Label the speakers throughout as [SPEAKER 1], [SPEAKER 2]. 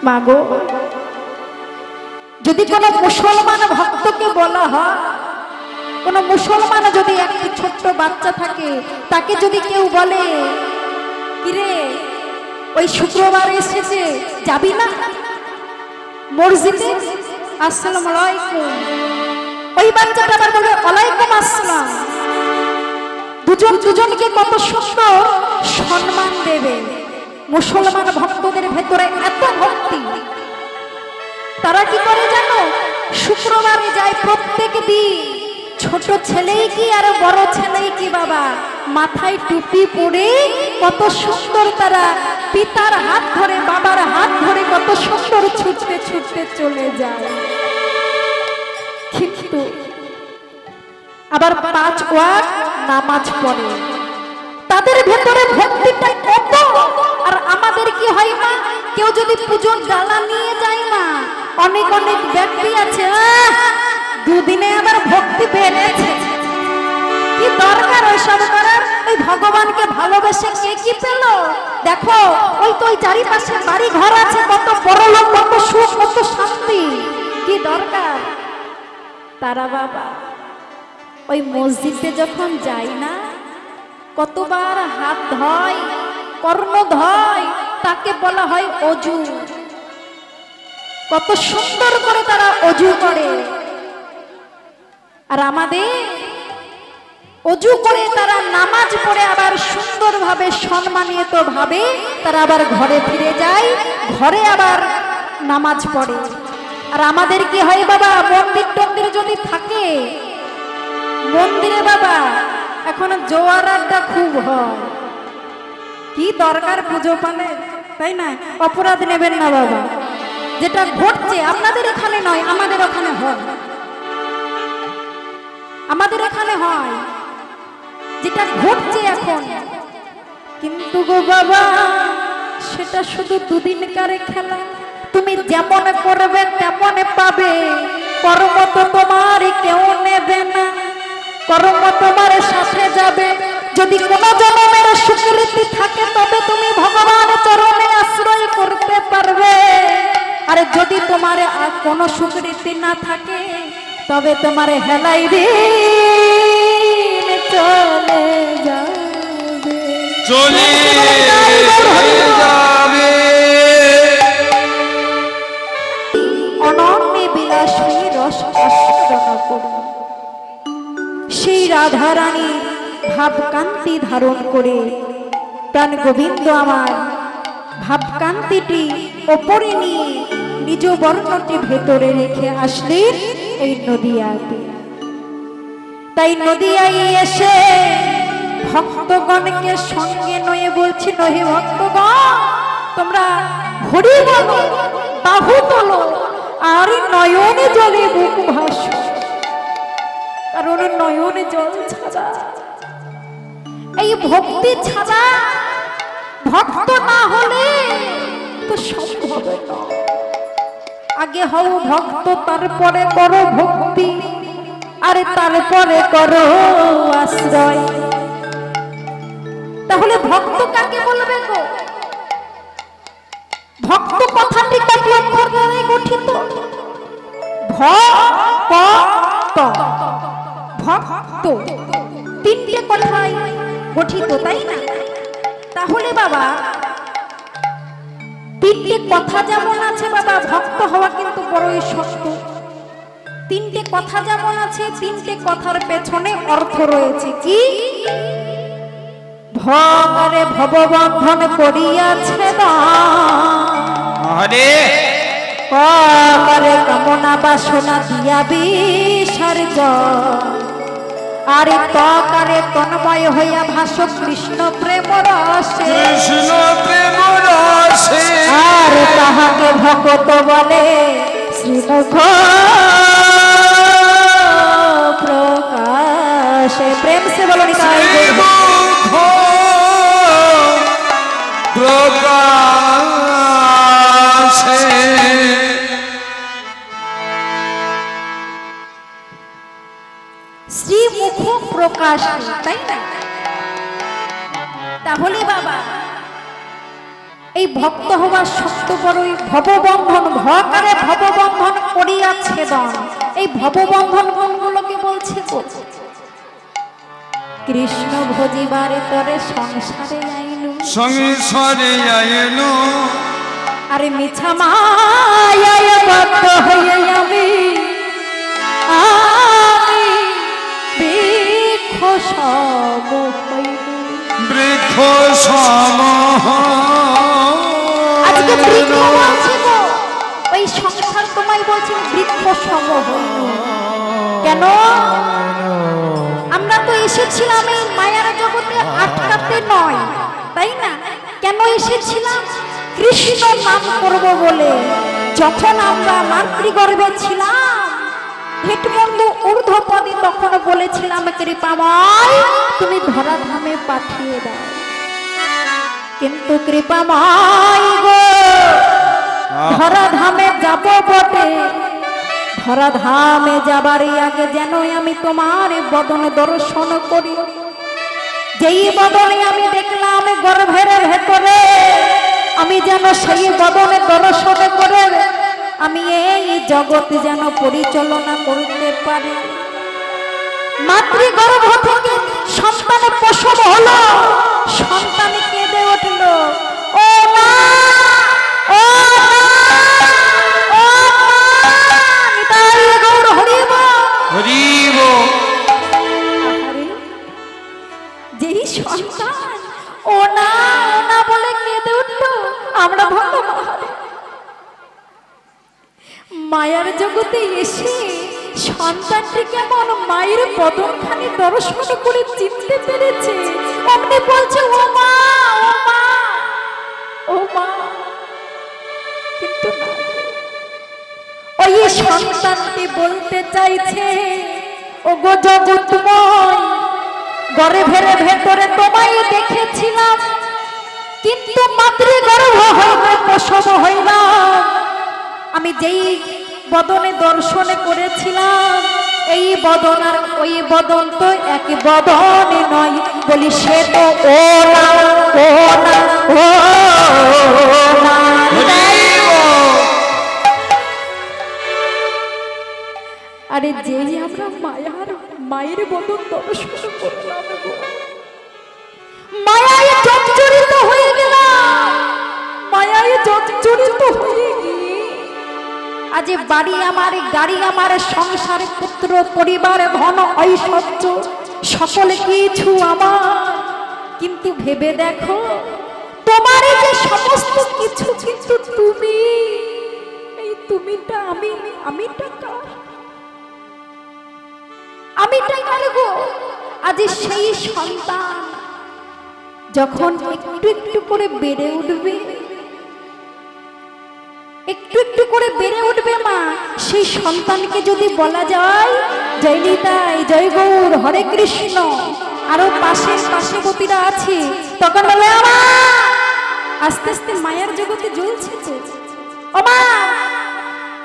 [SPEAKER 1] মাগো, যদি কোনো মুসলমান ভক্তকে বলা হয়, কোনো মুসলমান যদি একটি ছোট্ট বাচ্চা থাকে, তাকে যদি কেউ বলে কিরে ওই শুক্রবার এসেছে যাবি না মসজিদে, আসসালামু আলাইকুম, ওই বাচ্চাটা আবার বলবে ওয়ালাইকুম আসসালাম। দুজন দুজনকে কত সুন্দর সম্মান দেবে। মুসলমান ভক্তদের ভেতরে এত ভক্তি, তারা কি করে জানো, শুক্রবারে যায় প্রত্যেক দিন। ছোট ছেলেই কি আর বড় ছেলেই কি বাবা, মাথায় টুপি পরে কত সুন্দর তারা পিতার হাত ধরে বাবার হাত ধরে কত সুন্দর ছুটতে ছুটতে চলে যায়। কিন্তু আবার 5 ওয়াক্ত নামাজ পড়ে, তাদের ভেতরে ভক্তিটা কত। আর আমাদের কি হয় মা, কেউ যদি পুজোর ডালা নিয়ে যায় না, অনেক অনেক ব্যক্তি আছে দুদিনে আবার ভক্তি বেড়েছে, কি দরকার ওইসব করার? ওই ভগবানকে ভালোবেসে কে কি পেল? দেখো ওই তো ওই চারিপাশে বাড়ি ঘর আছে, কত বড় লোক, কত সুখ, কত শান্তি, কি দরকার? তারা বাবা ওই মসজিদে যখন যায় না, কতবার হাত ধয়, কর্ণ ধয়, তাকে বলা হয় অজু। কত সুন্দর করে তারা অজু করে। আর আমাদের অজু করে তারা নামাজ পড়ে আবার সুন্দরভাবে সম্মানিত ভাবে তারা আবার ঘরে ফিরে যায়, ঘরে আবার নামাজ পড়ে। আর আমাদের কি হয় বাবা, মন্দির টন্দির যদি থাকে, মন্দিরে বাবা এখন জোয়ার আড্ডা খুব হয়, কি দরকার পুজো পালে, তাই না? অপরাধ নেবেন না বাবা, যেটা ঘটছে আপনাদের এখানে নয়, আমাদের ওখানে হয়, আমাদের এখানে হয় যেটা ঘটছে এখন। কিন্তু গো বাবা সেটা শুধু দুদিনকার খেলা, তুমি যেমন করবে তেমন পাবে, কর্ম তো তোমার কেউ নেবে না, কর্ম তোমার সাথে যাবে। যদি কোনো জন্মের স্বীকৃতি থাকে তবে তুমি ভগবান চরণে আশ্রয় করতে পারবে, আর যদি তোমার আর কোনো স্বীকৃতি না থাকে তবে তোমার হেলাই দিন চলে যাবে, চলে যাবে। অনন্যে বিলাসী রস আস্বাদন করুন, সেই রাধারানী ভাবকান্তি ধারণ করে প্রাণ গোবিন্দ আমার ভাবকান্তিটি ওপরে নিয়ে নিজ বর্ণটি ভেতরে রেখে আসলেন এই নদিয়াতে। তাই নদিয়ায় এসে ভক্তগণকে সঙ্গে নয়ে বলছি, নহে ভক্তগণ তোমরা হরি বলো, বাহু তোলো, আর নয়নে জলে বুক ভাসো, কারণ নয়নে জল ছাড়া, এই ভক্তি ছাড়া, ভক্ত না হলে তো সম্ভব না। আগে হও ভক্ত, তারপরে করো ভক্তি, আরে তারপরে করো আশ্রয়। তাহলে ভক্ত কাকে বলবে গো? ভক্ত কথাটি কত অক্ষর দ্বারা গঠিত? ভক্ত, ভক্ত তিনটে কথায় গঠিত, তাই না? তাহলে বাবা তিনটে কথা যেমন আছে বাবা, ভক্ত হওয়া কিন্তু বড়ই শক্ত। তিনটে কথা যেমন আছে, তিনটে কথার পেছনে অর্থ রয়েছে। কি? ভরে ভববন্ধন করিয়াছে করে কামনা বাসনা দিয়া বিসর্জ, আরে তকারে তন্ময় হইয়া ভাস কৃষ্ণ প্রেম রসে, কৃষ্ণ প্রেম রসে, আর তাহাকে ভক্ত বলে শ্রীমুখ প্রকাশে। প্রেম সে বলো প্রকাশে। শ্রীমুখ প্রকাশ, তাই না? তাহলে বাবা এই ভক্ত হওয়ার শক্ত বড়ই ভববন্ধন ভকারে ভববন্ধন করিয়াছে দন। এই ভববন্ধন কোনগুলোকে বলছে গো? কৃষ্ণ ভজিবারে তরে সংসারে আইনু,
[SPEAKER 2] সংসারে আইনু,
[SPEAKER 1] আরে মিছা মায়ায় বদ্ধ হইয়া আমি বৃক্ষ সম হইলু।
[SPEAKER 2] বৃক্ষ সম
[SPEAKER 1] আজকে বৃক্ষ বলছে গো, ওই সংসার তোমায় বলছে বৃক্ষ সম হইল। কেন? আমরা তো এসেছিলাম এই মায়ার জগতে আটকাতে নয়, তাই না? কেন এসেছিলাম? কৃষ্ণ নাম করব বলে। যখন আমরা মাতৃগর্ভে ছিলাম হেটবন্ধু ঊর্ধ্বপদে তখন বলেছিলাম কৃপাময় তুমি ধরাধামে পাঠিয়ে দাও। কিন্তু কৃপাময় গো ধরাধামে যাব বটে, ধরাধামে যাবারই আগে যেন আমি তোমার বদন দর্শন করি। যেই বদনে আমি দেখলাম গর্ভের ভেতরে, আমি যেন সেই বদনে দর্শন করে আমি এই জগৎ যেন পরিচালনা করতে পারি। মাতৃগর্ভ থেকে সন্তানে প্রসব হলো, সন্তানে কেঁদে উঠল, ও মা, ও যেই সন্তান ও না ও না বলে কেঁদে উঠলো, আমরা ভালো মায়ার জগতে এসে সন্তানটি কেমন মায়ের বদনখানি দর্শন করে চিনতে পেরেছে। অমনি বলছে ও মা, ও মা, ও মা। কিন্তু ওই সন্তানটি বলতে চাইছে ও গো জগৎময়, গর্ভের ভেতরে তোমায় দেখেছিলাম কিন্তু মাতৃগর্ভ হইতে প্রসব হইলাম। আমি যেই বদনে দর্শনে করেছিলাম এই বদন আর ওই বদন তো এক বদনে নয়। বলি সে তো ও না, ও না, ও না। আরে যেই আমরা মায়ের বদন দর্শন করলাম মায়ায় জর্জরিত হয়ে গেলাম, মায়ায় জর্জরিত হয়ে গিয়ে আজ বাড়ি আমার, গাড়ি আমার, সংসারে পুত্র পরিবার ধন ঐশ্বর্য সকল কিছু আমার। কিন্তু ভেবে দেখো তোমার যে সমস্ত কিছু, কিন্তু তুমি, এই তুমিটা আমিটা কার? আমিটা কার গো? আজ সেই সন্তান যখন একটু একটু করে বেড়ে উঠবে, একটু একটু করে বেড়ে উঠবে মা, সেই সন্তানকে যদি বলা যায় জয় নিতাই, জয় গৌর, হরে কৃষ্ণ, আরো পাশে গোপীরা আছে, তখন বলে আস্তে আস্তে মায়ের জগতে জ্বলছে তো। ও মা,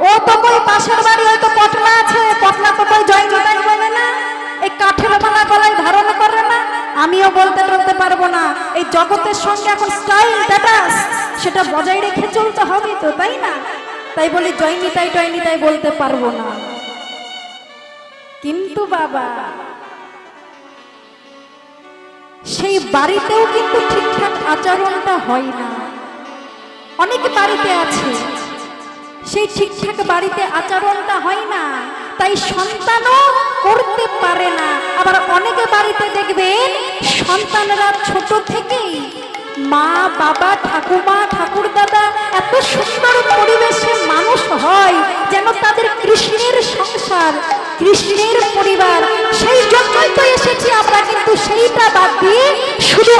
[SPEAKER 1] ও তো কই পাশের বাড়ি হয়তো পটলা আছে, পটলা তো কই জয় নিতাই বলে না, এই কাঠের মালা গলায় ধারণ করে না। আমিও বলতে পারবো না, এই জগতের সঙ্গে এখন স্টাইল স্ট্যাটাস সেটা বজায় রেখে চলতে হবে তো, তাই না? তাই বলি জয় নিতাই বলতে পারবো না। কিন্তু বাবা সেই বাড়িতেও কিন্তু ঠিকঠাক আচরণটা হয় না। অনেক বাড়িতে আছে সেই ঠিকঠাক বাড়িতে আচরণটা হয় না, তাই সন্তানও করতে পারে না। আবার অনেকে বাড়িতে দেখবেন সন্তানরা ছোট থেকেই মা বাবা ঠাকুমা ঠাকুরদাদা এত সুন্দর পরিবেশে মানুষ হয় যেন তাদের কৃষ্ণের সংসার, কৃষ্ণের পরিবার। সেই জন্যই তো এসেছি আমরা, কিন্তু সেইটা বাদ দিয়ে শুধু